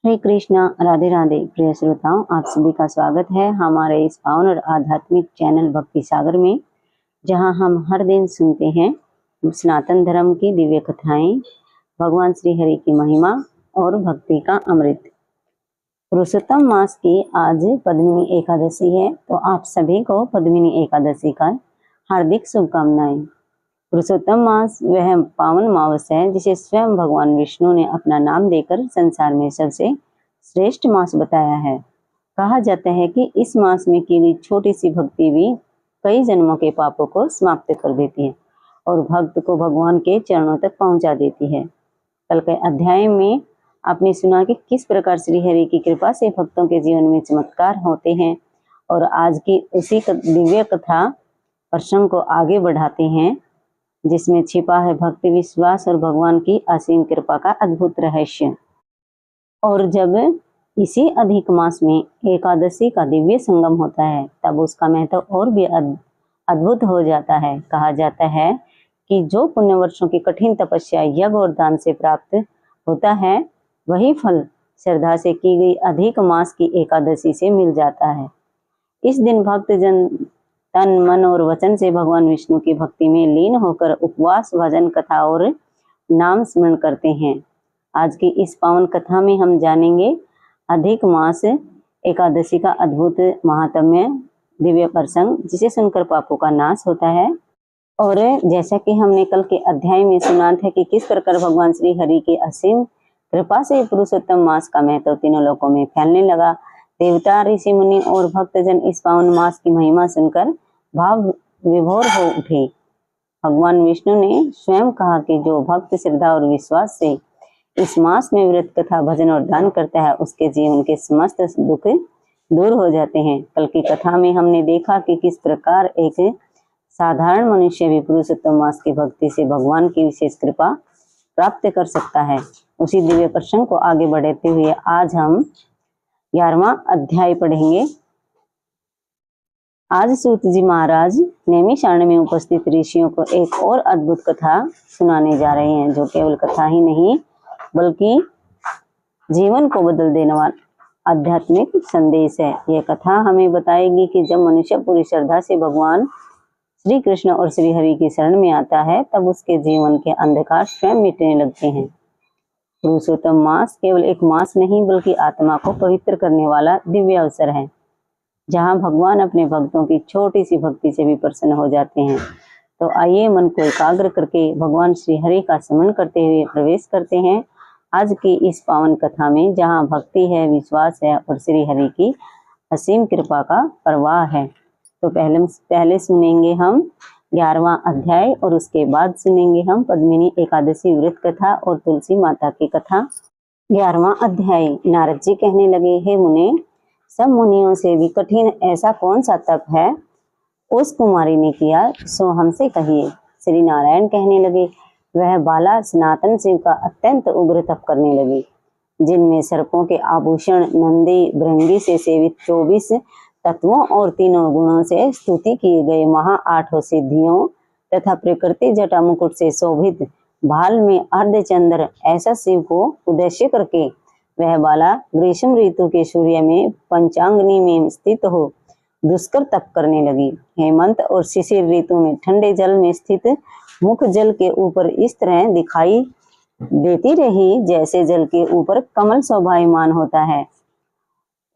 हरे कृष्णा, राधे राधे। प्रिय श्रोताओं, आप सभी का स्वागत है हमारे इस पावन और आध्यात्मिक चैनल भक्ति सागर में, जहां हम हर दिन सुनते हैं सनातन धर्म की दिव्य कथाएं, भगवान श्री हरि की महिमा और भक्ति का अमृत। पुरुषोत्तम मास की आज पद्मिनी एकादशी है, तो आप सभी को पद्मिनी एकादशी का हार्दिक शुभकामनाएं। पुरुषोत्तम मास वह पावन मास है जिसे स्वयं भगवान विष्णु ने अपना नाम देकर संसार में सबसे श्रेष्ठ मास बताया है। कहा जाता है कि इस मास में की गई छोटी सी भक्ति भी कई जन्मों के पापों को समाप्त कर देती है और भक्त को भगवान के चरणों तक पहुंचा देती है। कल के अध्याय में आपने सुना कि किस प्रकार श्री हरि की कृपा से भक्तों के जीवन में चमत्कार होते हैं, और आज की उसी दिव्य कथा प्रसंग को आगे बढ़ाते हैं, जिसमें छिपा है भक्ति, विश्वास और भगवान की असीम कृपा का अद्भुत रहस्य। और जब इसी अधिक मास में एकादशी का दिव्य संगम होता है, तब उसका महत्व और भी अद्भुत हो जाता है। कहा जाता है कि जो पुण्य वर्षों की कठिन तपस्या, यज्ञ और दान से प्राप्त होता है, वही फल श्रद्धा से की गई अधिक मास की एकादशी से मिल जाता है। इस दिन भक्त जन तन, मन और वचन से भगवान विष्णु की भक्ति में लीन होकर उपवास, भजन, कथा और नाम स्मरण करते हैं। आज की इस पावन कथा में हम जानेंगे अधिक मास एकादशी का अद्भुत महात्म्य, दिव्य प्रसंग, जिसे सुनकर पापों का नाश होता है। और जैसा कि हमने कल के अध्याय में सुना था कि किस प्रकार भगवान श्री हरि की असीम कृपा से पुरुषोत्तम मास का महत्व तीनों लोकों में फैलने लगा। देवता, ऋषि मुनि और भक्तजन इस पावन मास की महिमा सुनकर भाव विभोर हो उठे। भगवान विष्णु ने स्वयं कहा कि जो भक्त श्रद्धा और विश्वास से इस मास में व्रत, कथा, भजन और दान करता है, उसके जीवन के समस्त दुख दूर हो जाते हैं। कल की कथा में हमने देखा कि किस प्रकार एक साधारण मनुष्य भी पुरुषोत्तम मास की भक्ति से भगवान की विशेष कृपा प्राप्त कर सकता है। उसी दिव्य प्रसंग को आगे बढ़ाते हुए आज हम 11वां अध्याय पढ़ेंगे। आज सूत जी महाराज नैमिषारण्य में उपस्थित ऋषियों को एक और अद्भुत कथा सुनाने जा रहे हैं, जो केवल कथा ही नहीं बल्कि जीवन को बदल देने वाला आध्यात्मिक संदेश है। यह कथा हमें बताएगी कि जब मनुष्य पूरी श्रद्धा से भगवान श्री कृष्ण और श्री हरि की शरण में आता है, तब उसके जीवन के अंधकार स्वयं मिटने लगते हैं। पुरुषोत्तम मास केवल एक मास नहीं बल्कि आत्मा को पवित्र करने वाला दिव्य अवसर है, जहां भगवान अपने भक्तों की छोटी सी भक्ति से भी प्रसन्न हो जाते हैं। तो आइए मन को एकाग्र करके भगवान श्री हरि का स्मरण करते हुए प्रवेश करते हैं आज की इस पावन कथा में, जहां भक्ति है, विश्वास है और श्री हरि की असीम कृपा का प्रवाह है। तो पहले सुनेंगे हम 11वां अध्याय और उसके बाद सुनेंगे हम पद्मिनी एकादशी व्रत कथा और तुलसी माता की कथा। 11वां अध्याय। नारद जी कहने लगे, हे मुने, सब मुनियों से भी कठिन ऐसा कौन सा तप है उस कुमारी ने किया, सो हमसे कहिए। श्री नारायण कहने लगे, वह बाला सनातन शिव का अत्यंत उग्र तप करने लगी, जिनमें सर्पों के आभूषण, नंदी भृंगी से सेवित 24 तत्वों और तीनों गुणों से स्तुति किए गए महा 8 सिद्धियों तथा प्रकृति जटा मुकुट से शोभित भाल में अर्धचंद्र ऐसा शिव को उद्देश्य करके वह बाला ग्रीष्म ऋतु के सूर्य में पंचांगनी में स्थित हो दुष्कर तप करने लगी। हेमंत और शिशिर ऋतु में ठंडे जल में स्थित मुख जल के ऊपर इस तरह दिखाई देती रही जैसे जल के ऊपर कमल शोभायमान होता है।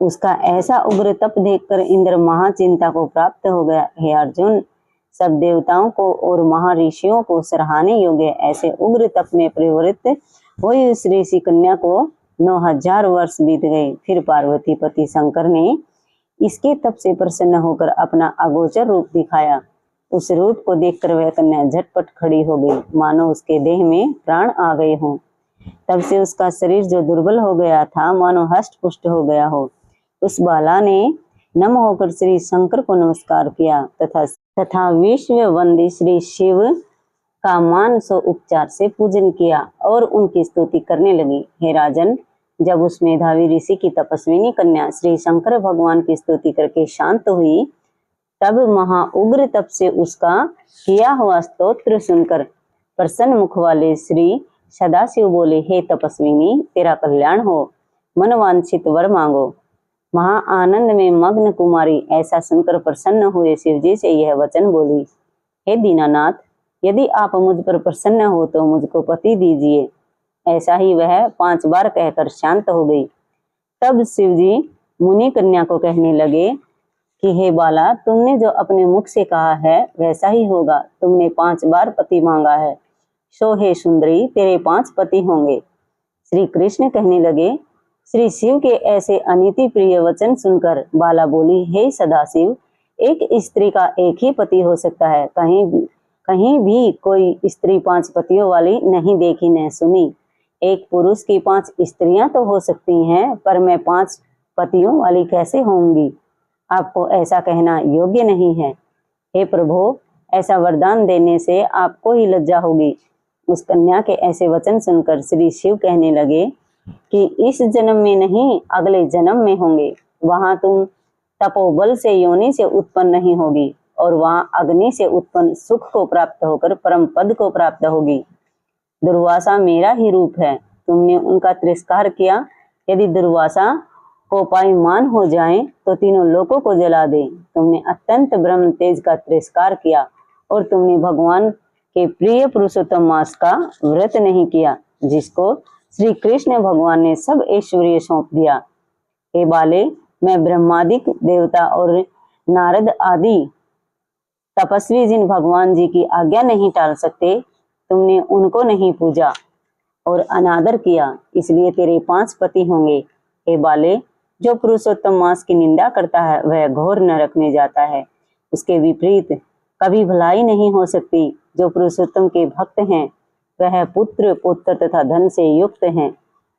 उसका ऐसा उग्र तप देखकर इंद्र महाचिंता को प्राप्त हो गया। हे अर्जुन, सब देवताओं को और महर्षियों को सराहने योग्य ऐसे उग्र तप में प्रवृत्त हुई उस ऋषि कन्या को 9000 वर्ष बीत गए। फिर पार्वती पति शंकर ने इसके तप से प्रसन्न होकर अपना अगोचर रूप दिखाया। उस रूप को देखकर वह कन्या झटपट खड़ी हो गई, मानो उसके देह में प्राण आ गए हों। तब से उसका शरीर जो दुर्बल हो गया था, मानो हष्ट पुष्ट हो गया हो। उस बाला ने नम होकर श्री शंकर को नमस्कार किया तथा विश्व वंदी श्री शिव का मान सो उपचार से पूजन किया और उनकी स्तुति करने लगी। हे राजन, जब उस मेधावी ऋषि की तपस्विनी कन्या श्री शंकर भगवान की स्तुति करके शांत हुई, तब महा उग्र तप से उसका किया हुआ स्तोत्र सुनकर प्रसन्न मुख वाले श्री सदाशिव बोले, हे तपस्विनी, तेरा कल्याण हो। मनवांछित वर मांगो। महा आनंद में मग्न कुमारी ऐसा सुनकर प्रसन्न हुए शिव जी से यह वचन बोली, हे दीनानाथ, यदि आप मुझ पर प्रसन्न हो तो मुझको पति दीजिए। ऐसा ही वह 5 बार कहकर शांत हो गई। तब शिव जी मुनि कन्या को कहने लगे कि हे बाला, तुमने जो अपने मुख से कहा है वैसा ही होगा। तुमने 5 बार पति मांगा है, सो हे सुंदरी, तेरे 5 पति होंगे। श्री कृष्ण कहने लगे, श्री शिव के ऐसे अनीति प्रिय वचन सुनकर बाला बोली, हे सदाशिव, एक स्त्री का एक ही पति हो सकता है। कहीं भी कोई स्त्री 5 पतियों वाली नहीं देखी न सुनी। एक पुरुष की 5 स्त्रियां तो हो सकती हैं, पर मैं 5 पतियों वाली कैसे होंगी? आपको ऐसा कहना योग्य नहीं है। हे प्रभु, ऐसा वरदान देने से आपको ही लज्जा होगी। उस कन्या के ऐसे वचन सुनकर श्री शिव कहने लगे कि इस जन्म में नहीं, अगले जन्म में होंगे। वहां तुम तपोबल से योनि से उत्पन्न नहीं होगी और वहां अग्नि से उत्पन्न सुख को प्राप्त होकर परम पद को प्राप्त होगी। दुर्वासा मेरा ही रूप है, तुमने उनका तिरस्कार किया। यदि दुर्वासा को पायमान हो जाए तो तीनों लोकों को जला दे। तुमने अत्यंत ब्रह्म तेज का तिरस्कार किया और तुमने भगवान के प्रिय पुरुषोत्तम मास का व्रत नहीं किया, जिसको श्री कृष्ण भगवान ने सब ऐश्वर्य सौंप दिया। हे बाले, मैं ब्रह्मादिक देवता और नारद आदि तपस्वी जिन भगवान जी की आज्ञा नहीं टाल सकते, तुमने उनको नहीं पूजा और अनादर किया, इसलिए तेरे 5 पति होंगे। हे बाले, जो पुरुषोत्तम मास की निंदा करता है वह घोर नरक में जाता है। उसके विपरीत कभी भलाई नहीं हो सकती। जो पुरुषोत्तम के भक्त हैं वह पुत्र पुत्र तथा धन से युक्त हैं।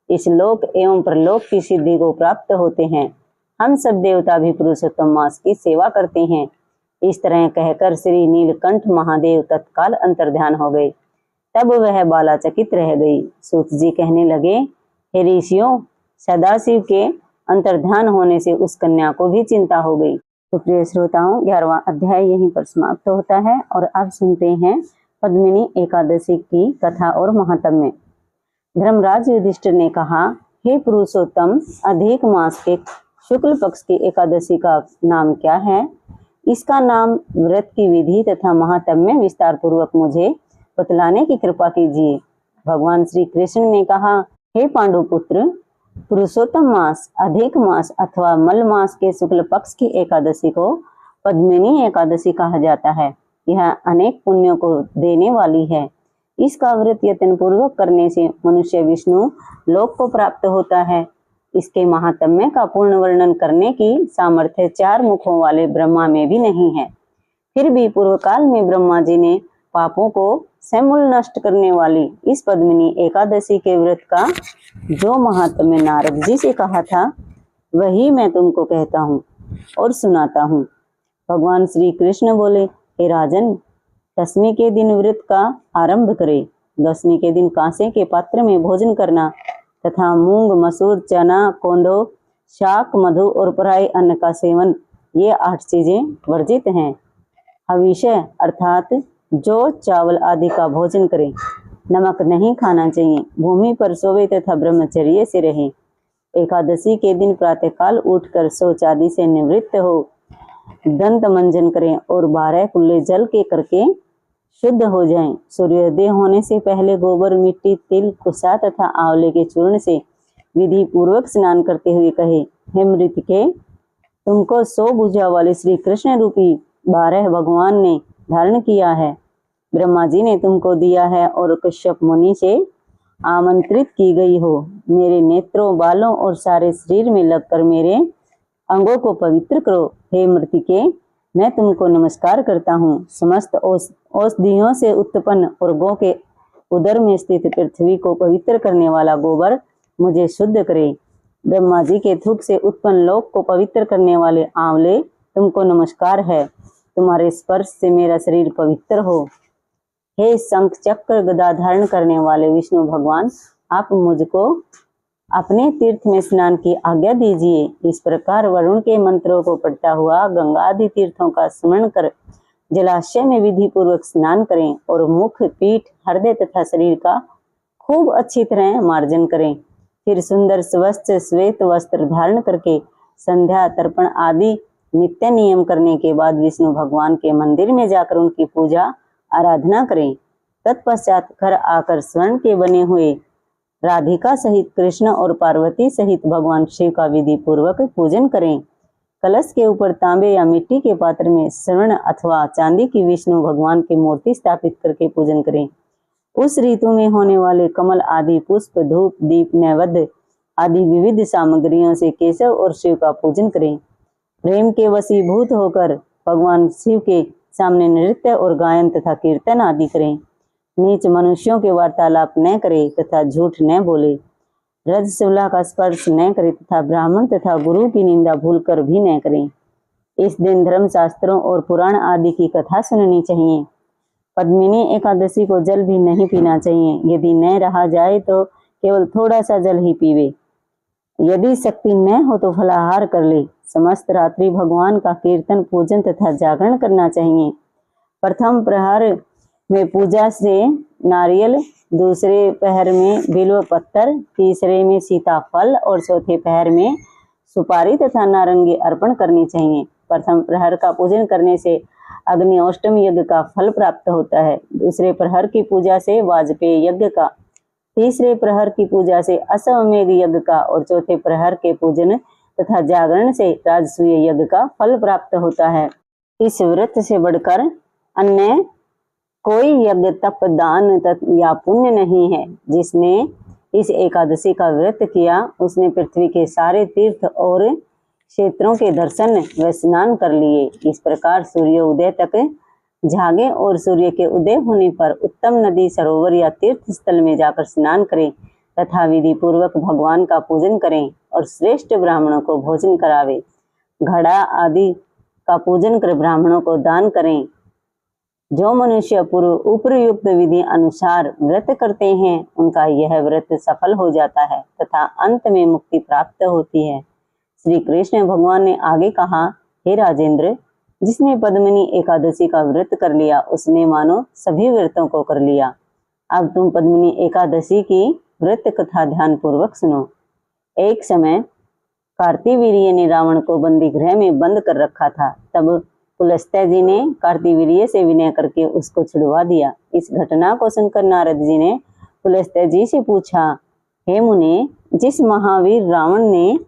इस लोक एवं परलोक की सिद्धि को प्राप्त होते हैं। हम सब देवता भी पुरुषोत्तम मास की सेवा करते हैं। इस तरह कहकर श्री नीलकंठ महादेव तत्काल अंतर्ध्यान हो गए। तब वह बाला चकित रह गई। सूत जी कहने लगे, हे ऋषियों, सदाशिव के अंतर्ध्यान होने से उस कन्या को भी चिंता हो गई। तो प्रिय श्रोताओं, 11वां अध्याय यहीं पर समाप्त होता है और अब सुनते हैं पद्मिनी एकादशी की कथा और महात्म्य। धर्मराज युधिष्ठिर ने कहा, हे पुरुषोत्तम, अधिक मास के शुक्ल पक्ष की एकादशी का नाम क्या है? इसका नाम, व्रत की विधि तथा महात्म्य विस्तार पूर्वक मुझे बतलाने की कृपा कीजिए। भगवान श्री कृष्ण ने कहा, हे पांडुपुत्र, पुरुषोत्तम मास, अधिक मास अथवा मल मास के शुक्ल पक्ष की एकादशी को पद्मिनी एकादशी कहा जाता है। यह अनेक पुण्यों को देने वाली है। इसका व्रत यत्न पूर्वक करने से मनुष्य विष्णु लोक को प्राप्त होता है। इसके महात्म्य का पूर्ण वर्णन करने की सामर्थ्य 4 मुखों वाले ब्रह्मा में भी नहीं है। फिर भी पूर्व काल में ब्रह्मा जी ने पापों को समूल नष्ट करने वाली इस पद्मिनी एकादशी के व्रत का जो महात्म्य नारद जी से कहा था, वही मैं तुमको कहता हूँ और सुनाता हूँ। भगवान श्री कृष्ण बोले, हे राजन, 10वीं के दिन व्रत का आरंभ करे। 10वीं के दिन कांसे के पात्र में भोजन करना तथा मूंग, मसूर, चना, कोंदो, शाक, मधु और पराई अन्न का सेवन, ये 8 चीजें वर्जित हैं। हविष्य अर्थात जो चावल आदि का भोजन करें। नमक नहीं खाना चाहिए। भूमि पर सोवे तथा ब्रह्मचर्य से रहे। एकादशी के दिन प्रातःकाल उठकर शौच आदि से निवृत्त हो दंत मंजन करें और 12 कुल्ले जल के करके शुद्ध हो जाएं। सूर्योदय होने से पहले गोबर, मिट्टी, तिल, कुसा तथा आंवले के चूर्ण से विधि पूर्वक स्नान करते हुए कहे, हे मृतके, तुमको 100 भुजा वाले श्री कृष्ण रूपी 12 भगवान ने धारण किया है। ब्रह्मा जी ने तुमको दिया है और कश्यप मुनि से आमंत्रित की गई हो। मेरे नेत्रों, बालों और सारे शरीर में लगकर मेरे अंगों को पवित्र करो। हे मृतिके, मैं तुमको नमस्कार करता हूँ। समस्त औषधियों से उत्पन्न और गौ के उदर में स्थित पृथ्वी को पवित्र करने वाला गोबर मुझे शुद्ध करे। ब्रह्मा जी के थूक से उत्पन्न लोक को पवित्र करने वाले आंवले, तुमको नमस्कार है। तुम्हारे स्पर्श से मेरा शरीर पवित्र हो। हे शंख, चक्र, गदा धारण करने वाले विष्णु भगवान, आप मुझको अपने तीर्थ में स्नान की आज्ञा दीजिए। इस प्रकार वरुण के मंत्रों को पढ़ता हुआ गंगा आदि तीर्थों का स्मरण कर जलाशय में विधि पूर्वक स्नान करें और मुख, पीठ, हृदय तथा शरीर का खूब अच्छी तरह मार्जन करें। फिर सुंदर स्वच्छ श्वेत वस्त्र धारण करके संध्या तर्पण आदि नित्य नियम करने के बाद विष्णु भगवान के मंदिर में जाकर उनकी पूजा आराधना करें। तत्पश्चात घर आकर स्वर्ण के बने हुए राधिका सहित कृष्ण और पार्वती सहित भगवान शिव का विधि पूर्वक पूजन करें। कलश के ऊपर तांबे या मिट्टी के पात्र में स्वर्ण अथवा चांदी की विष्णु भगवान की मूर्ति स्थापित करके पूजन करें। उस ऋतु में होने वाले कमल आदि पुष्प, धूप, दीप, नैवेद्य आदि विविध सामग्रियों से केशव और शिव का पूजन करें। प्रेम के वशीभूत होकर भगवान शिव के सामने नृत्य और गायन तथा कीर्तन आदि करें। नीच मनुष्यों के वार्तालाप न करे तथा झूठ न बोले, रजस्वला का स्पर्श न करे तथा ब्राह्मण तथा गुरु की निंदा भूलकर भी न करें। इस दिन धर्म शास्त्रों और पुराण आदि की कथा सुननी चाहिए। पद्मिनी एकादशी को जल भी नहीं पीना चाहिए। यदि न रहा जाए तो केवल थोड़ा सा जल ही पीवे। यदि शक्ति न हो तो फलाहार कर ले। समस्त रात्रि भगवान का कीर्तन, पूजन तथा जागरण करना चाहिए। प्रथम प्रहर में पूजा से नारियल, दूसरे पहर में बिल्व पत्तर, तीसरे में सीताफल और चौथे पहर में सुपारी तथा नारंगी अर्पण करनी चाहिए। प्रथम प्रहर का पूजन करने से अग्निष्टोम यज्ञ का फल प्राप्त होता है। दूसरे प्रहर की पूजा से वाजपेय यज्ञ का, तीसरे प्रहर की पूजा से अश्वमेध यज्ञ का और चौथे प्रहर के पूजन तथा जागरण से राजसूय यज्ञ का फल प्राप्त होता है। इस व्रत से बढ़कर अन्य कोई यज्ञ, तप, दान या पुण्य नहीं है। जिसने इस एकादशी का व्रत किया उसने पृथ्वी के सारे तीर्थ और क्षेत्रों के दर्शन व स्नान कर लिए। इस प्रकार सूर्योदय तक जागे और सूर्य के उदय होने पर उत्तम नदी, सरोवर या तीर्थ स्थल में जाकर स्नान करें तथा विधि पूर्वक भगवान का पूजन करें और श्रेष्ठ ब्राह्मणों को भोजन करावे। घड़ा आदि का पूजन कर ब्राह्मणों को दान करें। जो मनुष्य पूर्व उपयुक्त विधि अनुसार व्रत करते हैं उनका यह व्रत सफल हो जाता है तथा अंत में मुक्ति प्राप्त होती है। श्री कृष्ण भगवान ने आगे कहा, हे राजेंद्र, जिसने पद्मिनी एकादशी का व्रत कर लिया उसने मानो सभी व्रतों को कर लिया। अब तुम पद्मिनी एकादशी की व्रत कथा ध्यान पूर्वक सुनो। एक समय कार्तिवीर्य ने रावण को बंदी गृह में बंद कर रखा था। तब पुलस्त्य जी ने कार्तिवीर्य से विनय करके उसको छुड़वा दिया। इस घटना को सुनकर नारद जी ने पुलस्त्य जी से पूछा, हे मुने, जिस महावीर रावण ने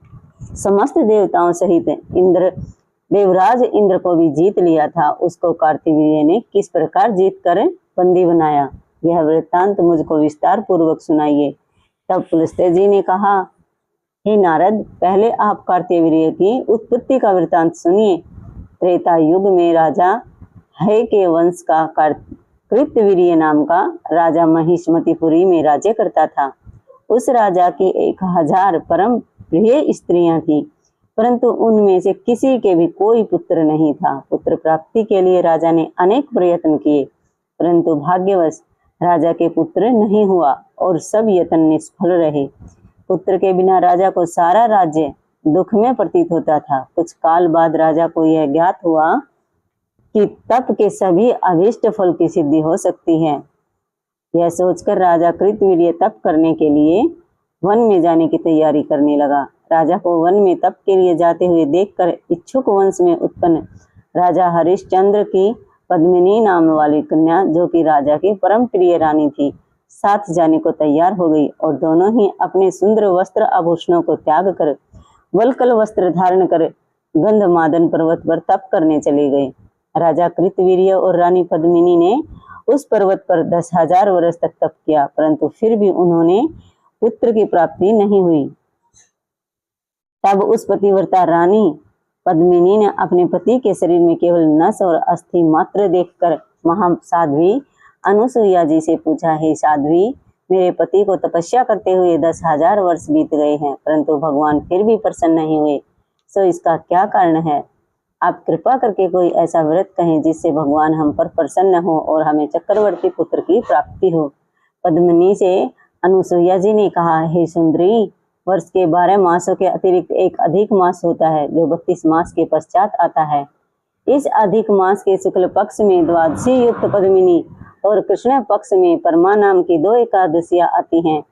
समस्त देवताओं सहित देवराज इंद्र को भी जीत लिया था, उसको कार्तिवीर्य ने किस प्रकार जीत कर बंदी बनाया? यह वृत्तांत मुझको विस्तार पूर्वक सुनाइए। तब पुलस्त्य जी ने कहा, हे नारद, पहले आप कार्तिवीर्य की उत्पत्ति का वृत्तांत सुनिए। त्रेता युग में राजा है के वंश का कृतवीर्य नाम का राजा महिष्मतिपुरी में राज्य करता था। उस राजा की 1000 परम प्रिय स्त्रियां थीं, परंतु उनमें से किसी के भी कोई पुत्र नहीं था। पुत्र प्राप्ति के लिए राजा ने अनेक प्रयत्न किए, परंतु भाग्यवश राजा के पुत्र नहीं हुआ और सब यत्न निष्फल रहे। पुत्र के बिना राजा को सारा राज्य दुख में प्रतीत होता था। कुछ काल बाद राजा को यह ज्ञात हुआ कि तप के सभी अभीष्ट फल की सिद्धि हो सकती है। यह सोचकर राजा कृतवीर्य तप करने के लिए वन में जाने की तैयारी करने लगा। राजा को वन में तप के लिए जाते हुए देखकर इच्छुक वंश में उत्पन्न राजा हरिश्चंद्र की पद्मिनी नाम वाली कन्या, जो कि राजा की परम प्रिय रानी थी, साथ जाने को तैयार हो गई और दोनों ही अपने सुंदर वस्त्र आभूषणों को त्याग कर वल्कल वस्त्र धारण कर गंधमादन पर्वत पर तप करने चले गए। राजा कृतवीर्य और रानी पद्मिनी ने उस पर्वत पर 10,000 वर्ष तक तप किया, परंतु फिर भी उन्होंने पुत्र की प्राप्ति नहीं हुई। तब उस पतिव्रता रानी पद्मिनी ने अपने पति के शरीर में केवल नस और अस्थि मात्र देखकर महासाध्वी अनुसुईया जी से पूछा, हे साध्वी, मेरे पति को तपस्या करते हुए 10,000 वर्ष बीत गए हैं, परंतु भगवान फिर भी प्रसन्न नहीं हुए, सो इसका क्या कारण है? आप कृपा करके कोई ऐसा व्रत कहें जिससे भगवान हम पर प्रसन्न हो और हमें चक्रवर्ती पुत्र की प्राप्ति हो। पद्मिनी से अनुसुईया जी ने कहा, हे सुंदरी, वर्ष के 12 मासों के अतिरिक्त एक अधिक मास होता है जो 32 मास के पश्चात आता है। इस अधिक मास के शुक्ल पक्ष में द्वादशी युक्त पद्मिनी और कृष्ण पक्ष में परमा नाम की 2 एकादशियां आती हैं।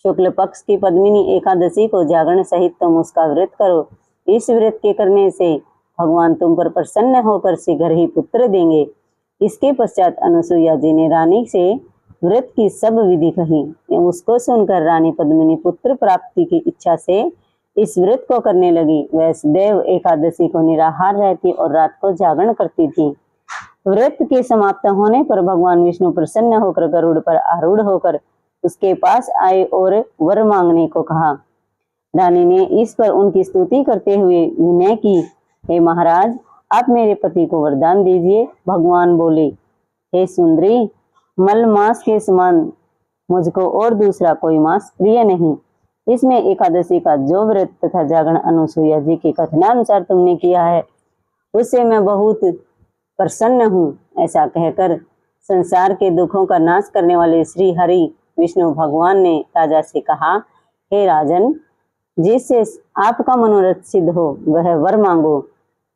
शुक्ल पक्ष की पद्मिनी एकादशी को जागरण सहित तुम उसका व्रत करो। इस व्रत के करने से भगवान तुम पर प्रसन्न होकर शीघ्र ही पुत्र देंगे। इसके पश्चात अनुसुईया जी ने रानी से व्रत की सब विधि कही। उसको सुनकर रानी पद्मिनी पुत्र प्राप्ति की इच्छा से इस व्रत को करने लगी। वह सदैव एकादशी को निराहार रहती और रात को जागरण करती थी। व्रत के समाप्त होने पर भगवान विष्णु प्रसन्न होकर गरुड़ पर आरूढ़ होकर उसके पास आए और वर मांगने को कहा। रानी ने इस पर उनकी स्तुति करते हुए विनय की, हे महाराज, आप मेरे पति को वरदान दीजिए। भगवान बोले, हे सुंदरी, मल मास के समान मुझको और दूसरा कोई मास प्रिय नहीं। इसमें एकादशी का जो व्रत तथा जागरण अनुसुईया जी के कथनानुसार तुमने किया है उससे मैं बहुत प्रसन्न हूँ। ऐसा कहकर संसार के दुखों का नाश करने वाले श्री हरि विष्णु भगवान ने राजा से कहा, हे राजन, जिससे आपका मनोरथ सिद्ध हो वह वर मांगो।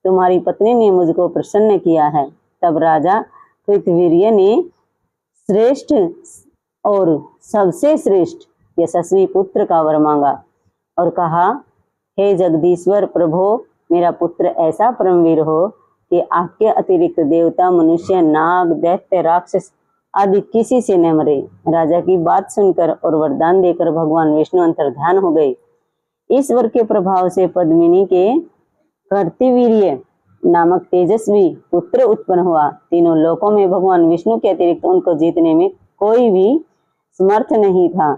तुम्हारी पत्नी ने मुझको प्रसन्न किया है। तब राजा कृतवीर्य ने श्रेष्ठ और सबसे श्रेष्ठ यशस्वी पुत्र का वर मांगा और कहा, हे जगदीश्वर प्रभो, मेरा पुत्र ऐसा परमवीर हो कि आपके अतिरिक्त देवता, मनुष्य, नाग, दैत्य, राक्षस आदि किसी से न मरे। राजा की बात सुनकर और वरदान देकर भगवान विष्णु अंतर्ध्यान हो गए। इस वर के प्रभाव से पद्मिनी के कर्तवीर्य नामक तेजस्वी पुत्र उत्पन्न हुआ। तीनों लोकों में भगवान विष्णु के अतिरिक्त उनको जीतने में कोई भी समर्थ नहीं था।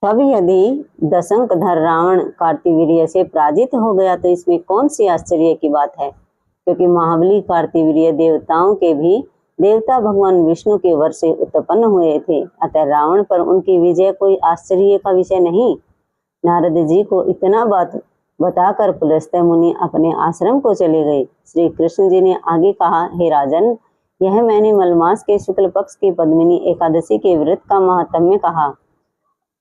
तब यदि दशंकधर रावण कार्तवीर्य से पराजित हो गया तो इसमें कौन सी आश्चर्य की बात है, क्योंकि महाबली कार्तवीर्य देवताओं के भी देवता भगवान विष्णु के वर से उत्पन्न हुए थे। अतः रावण पर उनकी विजय कोई आश्चर्य का विषय नहीं। नारद जी को इतना बात बताकर पुलस्त्य मुनि अपने आश्रम को चले गए। श्री कृष्ण जी ने आगे कहा, हे राजन, यह मैंने मलमास के शुक्ल पक्ष की पद्मिनी एकादशी के व्रत का महात्म्य कहा।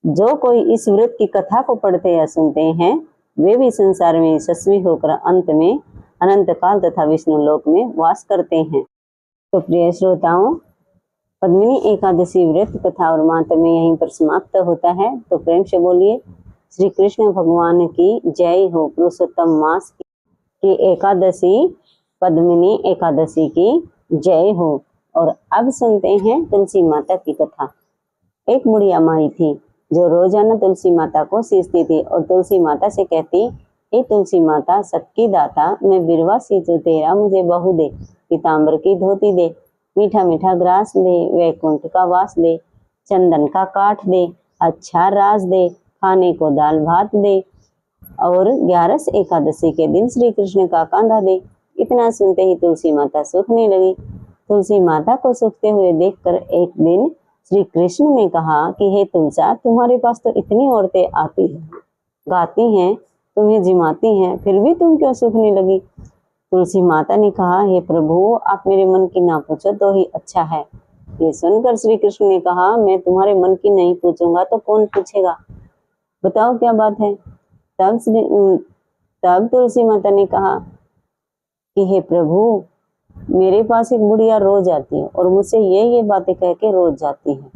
जो कोई इस व्रत की कथा को पढ़ते या सुनते हैं वे भी संसार में यशस्वी होकर अंत में अनंत काल तथा विष्णु लोक में वास करते हैं। तो प्रिय श्रोताओं, पद्मिनी एकादशी व्रत कथा और महात्म्य यहीं पर समाप्त होता है। तो प्रेम से बोलिए, श्री कृष्ण भगवान की जय हो। पुरुषोत्तम मास की एकादशी पद्मिनी एकादशी की जय हो। और अब सुनते हैं तुलसी माता की कथा। एक बुढ़िया माई थी जो रोजाना तुलसी माता को सींचती थी और तुलसी माता से कहती, हे तुलसी माता, सबकी दाता, मैं बिरवा सींचू तेरा, मुझे बहू दे, पीताम्बर की धोती दे, मीठा मीठा ग्रास दे, वैकुंठ का वास दे, चंदन का काठ दे, अच्छा राज दे, खाने को दाल भात दे और 11 एकादशी के दिन श्री कृष्ण का कांधा दे। इतना सुनते ही तुलसी माता सूखने लगी। तुलसी माता को सूखते हुए देखकर एक दिन श्री कृष्ण ने कहा कि हे तुलसा, तुम्हारे पास तो इतनी औरतें आती हैं, गाती हैं, तुम्हें जिमाती हैं, फिर भी तुम क्यों सूखने लगी? तुलसी माता ने कहा, हे प्रभु, आप मेरे मन की ना पूछो तो ही अच्छा है। ये सुनकर श्री कृष्ण ने कहा, मैं तुम्हारे मन की नहीं पूछूंगा तो कौन पूछेगा, बताओ क्या बात है। तब तुलसी माता ने कहा कि हे प्रभु, मेरे पास एक बुढ़िया रोज आती है और मुझसे ये बातें कह के रोज जाती है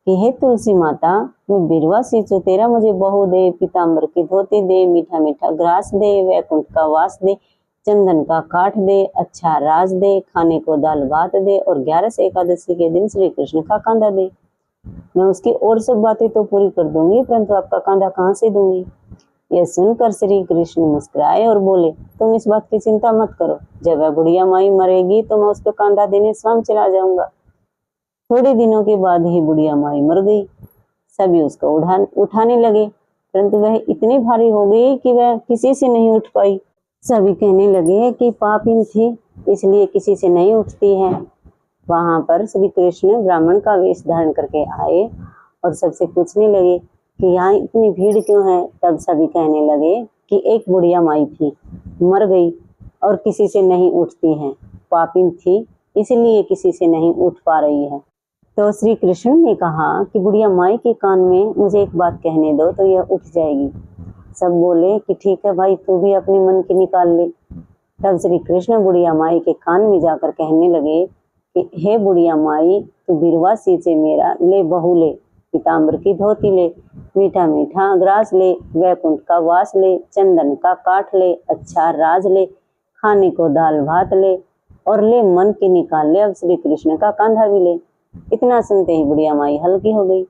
कि हे तुलसी माता, मैं बिरवा सींचू तेरा, मुझे बहू दे, पीताम्बर की धोती दे, मीठा मीठा ग्रास दे, वैकुंठ का वास दे, चंदन का काठ दे, अच्छा राज दे, खाने को दाल भात दे और 11 एकादशी के दिन श्री कृष्ण का कांधा दे। मैं उसकी और सब बातें तो पूरी कर दूंगी, परंतु आपका कांधा कहाँ से दूंगी? यह सुनकर श्री कृष्ण मुस्कुराए और बोले, तुम इस बात की चिंता मत करो, जब वह बुढ़िया माई मरेगी तो मैं उसको कांधा देने स्वयं चला जाऊंगा। थोड़े दिनों के बाद ही बुढ़िया माई मर गई। सभी उसको उठाने लगे, परंतु वह इतनी भारी हो गई कि वह किसी से नहीं उठ पाई। सभी कहने लगे कि पापिन थी, इसलिए किसी से नहीं उठती है। वहां पर श्री कृष्ण ब्राह्मण का वेश धारण करके आए और सबसे पूछने लगे कि यहाँ इतनी भीड़ क्यों है। तब सभी कहने लगे कि एक बुढ़िया माई थी, मर गई और किसी से नहीं उठती है, पापिन थी, इसलिए किसी से नहीं उठ पा रही है। तो श्री कृष्ण ने कहा कि बुढ़िया माई के कान में मुझे एक बात कहने दो तो यह उठ जाएगी। सब बोले कि ठीक है भाई, तू भी अपने मन की निकाल ले। तब श्री कृष्ण बुढ़िया माई के कान में जाकर कहने लगे कि हे बुढ़िया माई, तू बिरवा सींचे मेरा, ले बहू ले, पीताम्बर की धोती ले, मीठा मीठा ग्रास ले, वैकुंठ का वास ले, चंदन का काठ ले, अच्छा राज ले, खाने को दाल भात ले, और ले मन के निकाल ले, अब श्री कृष्ण का कांधा भी ले। इतना सुनते ही बुढ़िया माई हल्की हो गई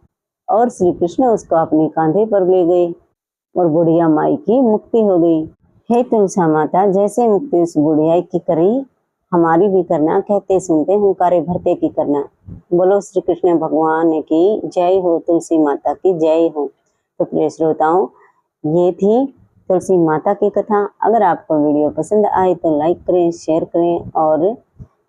और श्री कृष्ण उसको अपने कांधे पर ले गए और बुढ़िया माई की मुक्ति हो गई। हे तुलसा माता, जैसे मुक्ति उस बुढ़िया की करी, हमारी भी करना, कहते सुनते हुंकारे भरते की करना। बोलो श्री कृष्ण भगवान की जय हो, तुलसी माता की जय हो। तो प्रिय श्रोताओं, ये थी तुलसी माता की कथा। अगर आपको वीडियो पसंद आए तो लाइक करें, शेयर करें और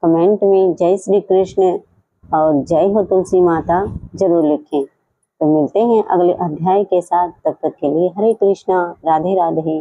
कमेंट में जय श्री कृष्ण और जय हो तुलसी माता जरूर लिखें। तो मिलते हैं अगले अध्याय के साथ, तब तक के लिए हरे कृष्णा, राधे राधे।